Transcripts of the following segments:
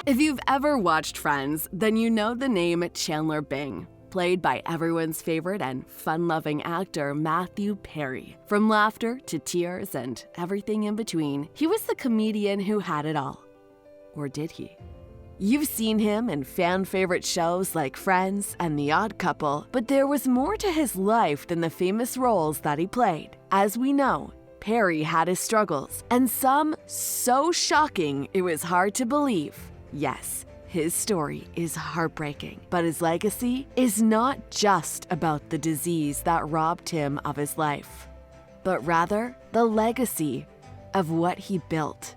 If you've ever watched Friends, then you know the name Chandler Bing, played by everyone's favorite and fun-loving actor Matthew Perry. From laughter to tears and everything in between, he was the comedian who had it all. Or did he? You've seen him in fan-favorite shows like Friends and The Odd Couple, but there was more to his life than the famous roles that he played. As we know, Perry had his struggles, and some so shocking it was hard to believe. Yes, his story is heartbreaking, but his legacy is not just about the disease that robbed him of his life, but rather the legacy of what he built.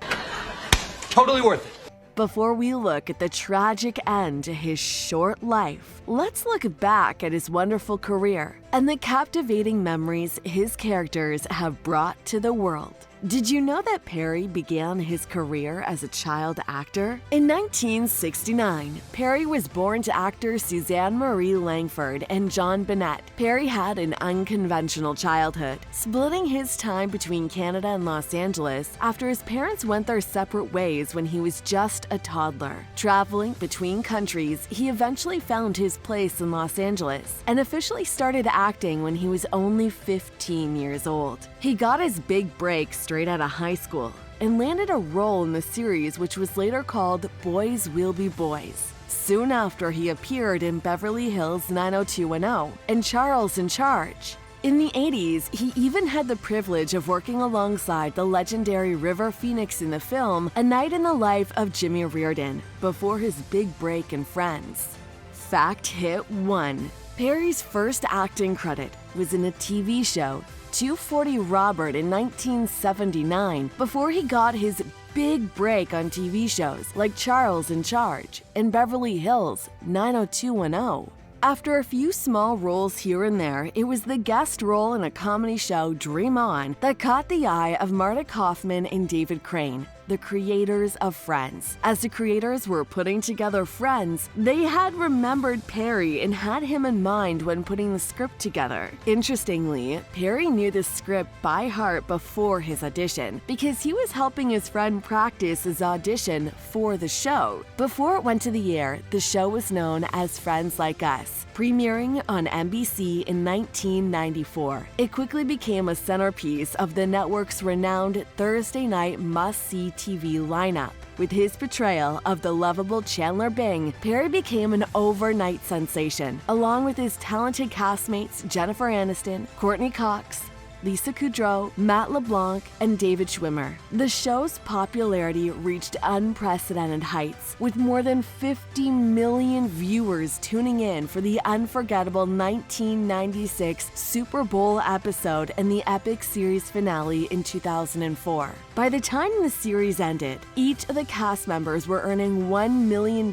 Totally worth it. Before we look at the tragic end to his short life, let's look back at his wonderful career and the captivating memories his characters have brought to the world. Did you know that Perry began his career as a child actor? In 1969, Perry was born to actors Suzanne Marie Langford and John Bennett. Perry had an unconventional childhood, splitting his time between Canada and Los Angeles after his parents went their separate ways when he was just a toddler. Traveling between countries, he eventually found his place in Los Angeles and officially started acting when he was only 15 years old. He got his big break straight out of high school and landed a role in the series which was later called Boys Will Be Boys. Soon after, he appeared in Beverly Hills 90210 and Charles in Charge. In the 80s, he even had the privilege of working alongside the legendary River Phoenix in the film A Night in the Life of Jimmy Reardon before his big break in Friends. Fact hit 1. Perry's first acting credit was in a TV show, 240 Robert, in 1979, before he got his big break on TV shows like Charles in Charge and Beverly Hills 90210. After a few small roles here and there, it was the guest role in a comedy show, Dream On, that caught the eye of Marta Kaufman and David Crane, the creators of Friends. As the creators were putting together Friends, they had remembered Perry and had him in mind when putting the script together. Interestingly, Perry knew the script by heart before his audition because he was helping his friend practice his audition for the show. Before it went to the air, the show was known as Friends Like Us, premiering on NBC in 1994. It quickly became a centerpiece of the network's renowned Thursday night must-see TV lineup. With his portrayal of the lovable Chandler Bing, Perry became an overnight sensation, along with his talented castmates Jennifer Aniston, Courtney Cox, Lisa Kudrow, Matt LeBlanc, and David Schwimmer. The show's popularity reached unprecedented heights, with more than 50 million viewers tuning in for the unforgettable 1996 Super Bowl episode and the epic series finale in 2004. By the time the series ended, each of the cast members were earning $1 million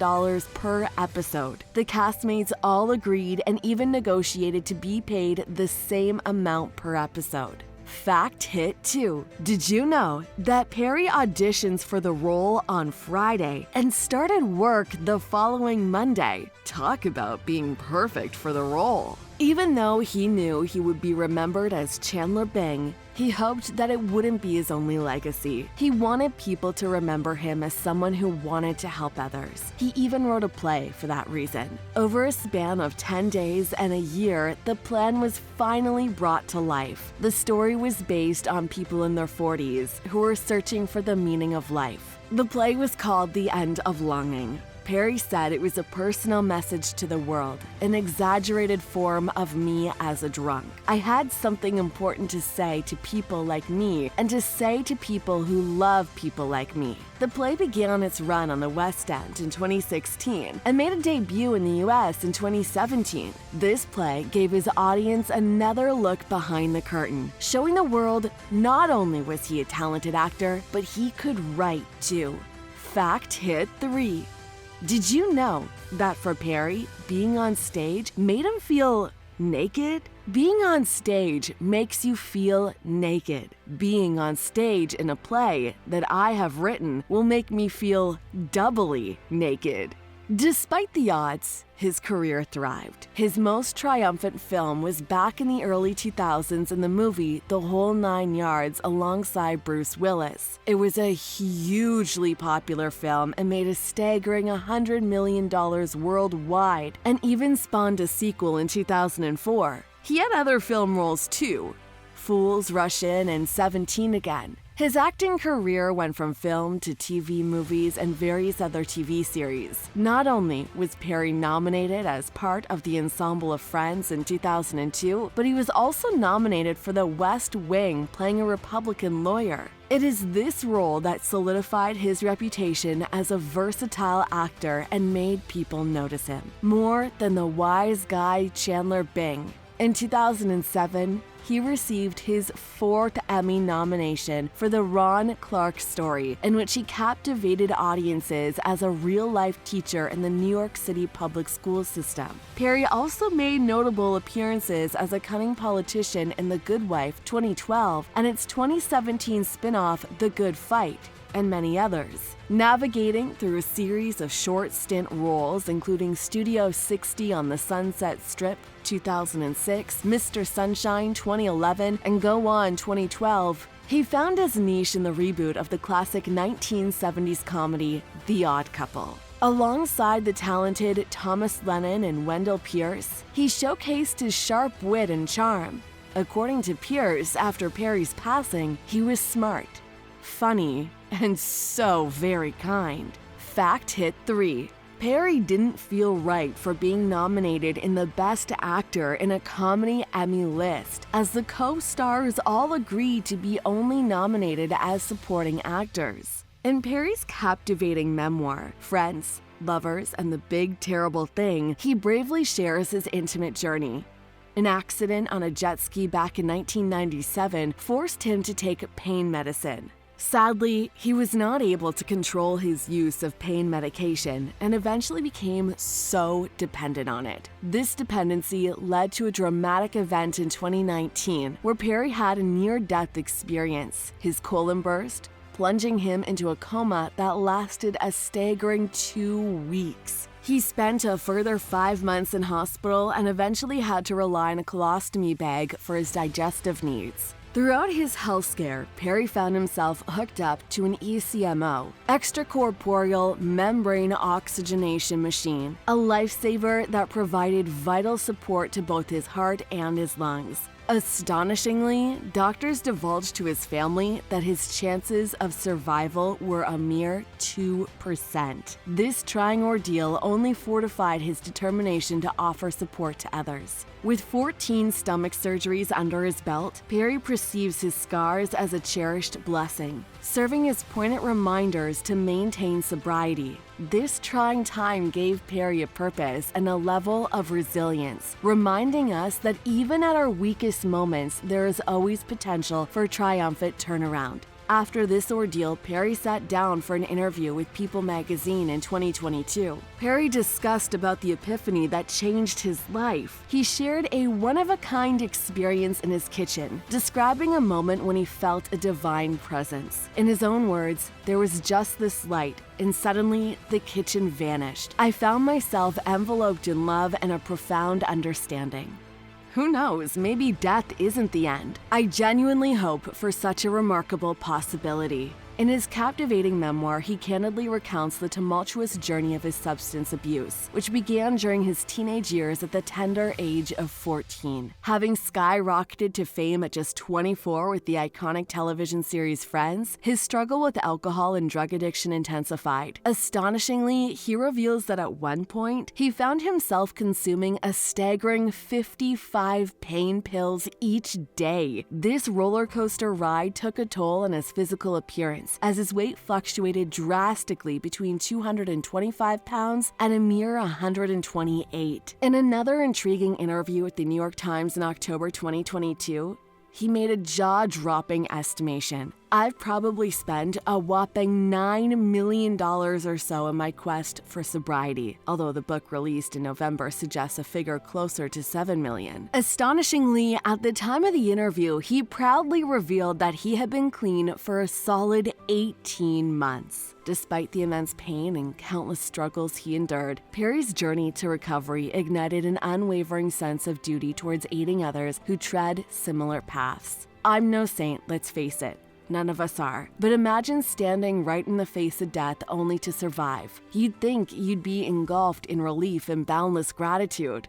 per episode. The castmates all agreed and even negotiated to be paid the same amount per episode. Fact hit 2. Did you know that Perry auditions for the role on Friday and started work the following Monday? Talk about being perfect for the role. Even though he knew he would be remembered as Chandler Bing, he hoped that it wouldn't be his only legacy. He wanted people to remember him as someone who wanted to help others. He even wrote a play for that reason. Over a span of 10 days and a year, the plan was finally brought to life. The story was based on people in their 40s who were searching for the meaning of life. The play was called The End of Longing. Perry said it was a personal message to the world, an exaggerated form of me as a drunk. I had something important to say to people like me and to say to people who love people like me. The play began its run on the West End in 2016 and made a debut in the US in 2017. This play gave his audience another look behind the curtain, showing the world not only was he a talented actor, but he could write too. Fact hit 3. Did you know that for Perry, being on stage made him feel naked? Being on stage makes you feel naked. Being on stage in a play that I have written will make me feel doubly naked. Despite the odds, his career thrived. His most triumphant film was back in the early 2000s in the movie The Whole Nine Yards alongside Bruce Willis. It was a hugely popular film and made a staggering $100 million worldwide, and even spawned a sequel in 2004. He had other film roles too: Fools Rush In and 17 Again. His acting career went from film to TV movies and various other TV series. Not only was Perry nominated as part of the ensemble of Friends in 2002, but he was also nominated for The West Wing, playing a Republican lawyer. It is this role that solidified his reputation as a versatile actor and made people notice him, more than the wise guy Chandler Bing. In 2007, he received his 4th Emmy nomination for The Ron Clark Story, in which he captivated audiences as a real-life teacher in the New York City public school system. Perry also made notable appearances as a cunning politician in The Good Wife 2012 and its 2017 spin-off The Good Fight, and many others. Navigating through a series of short stint roles, including Studio 60 on the Sunset Strip 2006, Mr. Sunshine 2011, and Go On 2012, he found his niche in the reboot of the classic 1970s comedy The Odd Couple. Alongside the talented Thomas Lennon and Wendell Pierce, he showcased his sharp wit and charm. According to Pierce, after Perry's passing, he was smart, funny, and so very kind. Fact hit 3. Perry didn't feel right for being nominated in the Best Actor in a Comedy Emmy list, as the co-stars all agreed to be only nominated as supporting actors. In Perry's captivating memoir, Friends, Lovers, and the Big Terrible Thing, he bravely shares his intimate journey. An accident on a jet ski back in 1997 forced him to take pain medicine. Sadly, he was not able to control his use of pain medication and eventually became so dependent on it. This dependency led to a dramatic event in 2019 where Perry had a near-death experience. His colon burst, plunging him into a coma that lasted a staggering 2 weeks. He spent a further 5 months in hospital and eventually had to rely on a colostomy bag for his digestive needs. Throughout his health scare, Perry found himself hooked up to an ECMO, extracorporeal membrane oxygenation machine, a lifesaver that provided vital support to both his heart and his lungs. Astonishingly, doctors divulged to his family that his chances of survival were a mere 2%. This trying ordeal only fortified his determination to offer support to others. With 14 stomach surgeries under his belt, Perry perceives his scars as a cherished blessing, serving as poignant reminders to maintain sobriety. This trying time gave Perry a purpose and a level of resilience, reminding us that even at our weakest moments, there is always potential for a triumphant turnaround. After this ordeal, Perry sat down for an interview with People magazine in 2022. Perry discussed about the epiphany that changed his life. He shared a one-of-a-kind experience in his kitchen, describing a moment when he felt a divine presence. In his own words, there was just this light, and suddenly the kitchen vanished. I found myself enveloped in love and a profound understanding. Who knows, maybe death isn't the end. I genuinely hope for such a remarkable possibility. In his captivating memoir, he candidly recounts the tumultuous journey of his substance abuse, which began during his teenage years at the tender age of 14. Having skyrocketed to fame at just 24 with the iconic television series Friends, his struggle with alcohol and drug addiction intensified. Astonishingly, he reveals that at one point, he found himself consuming a staggering 55 pain pills each day. This roller coaster ride took a toll on his physical appearance, as his weight fluctuated drastically between 225 pounds and a mere 128. In another intriguing interview with the New York Times in October 2022, he made a jaw-dropping estimation. I've probably spent a whopping $9 million or so in my quest for sobriety, although the book released in November suggests a figure closer to $7 million. Astonishingly, at the time of the interview, he proudly revealed that he had been clean for a solid 18 months. Despite the immense pain and countless struggles he endured, Perry's journey to recovery ignited an unwavering sense of duty towards aiding others who tread similar paths. I'm no saint, let's face it. None of us are. But imagine standing right in the face of death only to survive. You'd think you'd be engulfed in relief and boundless gratitude.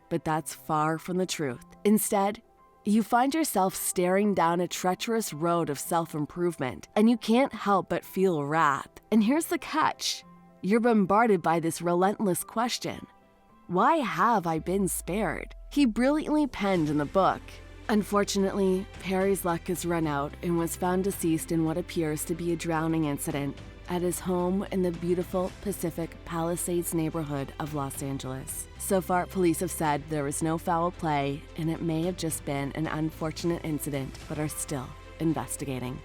But that's far from the truth. Instead, you find yourself staring down a treacherous road of self-improvement, and you can't help but feel wrath. And here's the catch. You're bombarded by this relentless question. Why have I been spared? He brilliantly penned in the book. Unfortunately, Perry's luck has run out and was found deceased in what appears to be a drowning incident at his home in the beautiful Pacific Palisades neighborhood of Los Angeles. So far, police have said there was no foul play and it may have just been an unfortunate incident, but are still investigating.